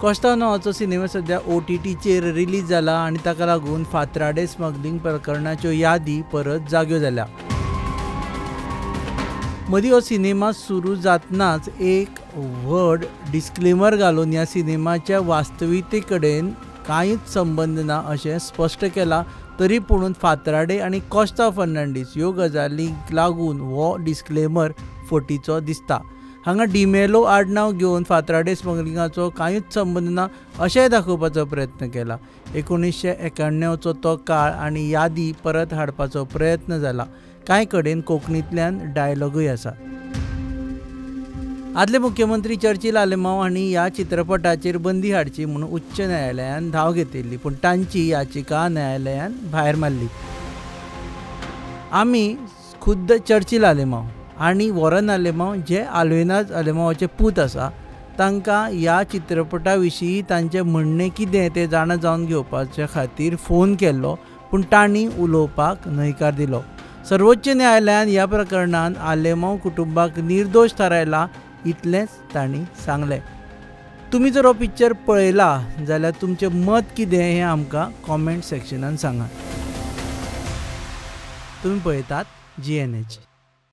कोस्तांव नांवाचो सिनेमा सध्या OTTचेर रिलीज जाला आनी ताका लागून फातराडे स्मगलिंग प्रकरणाच्यो यादी परत जाग्यो जाल्या। मदीं हो सिनेमा सुरू जातनाच एक व्हड डिस्क्लेमर घालून ह्या सिनेमाच्या वास्तविकते कडेन कांयच संबंध ना अशें स्पश्ट केलां। तरी पूण फातराडे आनी कोस्तांव फर्नांडीस ह्यो गजालींक लागून हो डिस्क्लेमर फटीचो दिसता। हांगा डिमेलो आडनांव घेवन फातराडे स्मगलिंगाचो कांयच संबंद ना अशेंय दाखोवपाचो प्रयत्न केला। 1991चो तो काळ आनी यादी परत हाडपाचो प्रयत्न जाला। कांय कडेन कोंकणींतल्यान डायलॉगूय आसा। आदले मुख्यमंत्री चर्चिल आलेमांव हांणी ह्या चित्रपटाचेर बंदी हाडची म्हूण उच्च न्यायालयान धांव घेतिल्ली, पूण तांची याचिका न्यायालयान भायर मारली। आमी खुद्द चर्चिल आलेमांव आनी वॉरन आलेमांव जे आल्विनाज आलेमांवाचे पूत आसा तांकां ह्या चित्रपटा विशीं तांचें म्हणणें कितें तें जाणा जावन घेवपाच्या खातीर फोन केल्लो, पूण तांणी उलोवपाक न्हयकार दिलो। सर्वोच्च न्यायालयान ह्या प्रकरणांत आलेमांव कुटुंबाक निर्दोश थारायला इतलेंच तांणी सांगलें। तुमी जर हो पिक्चर पळयला जाल्यार तुमचें मत कितें हें आमकां कॉमेंट सेक्शनान सांगात। तुमी पळयतात GNH।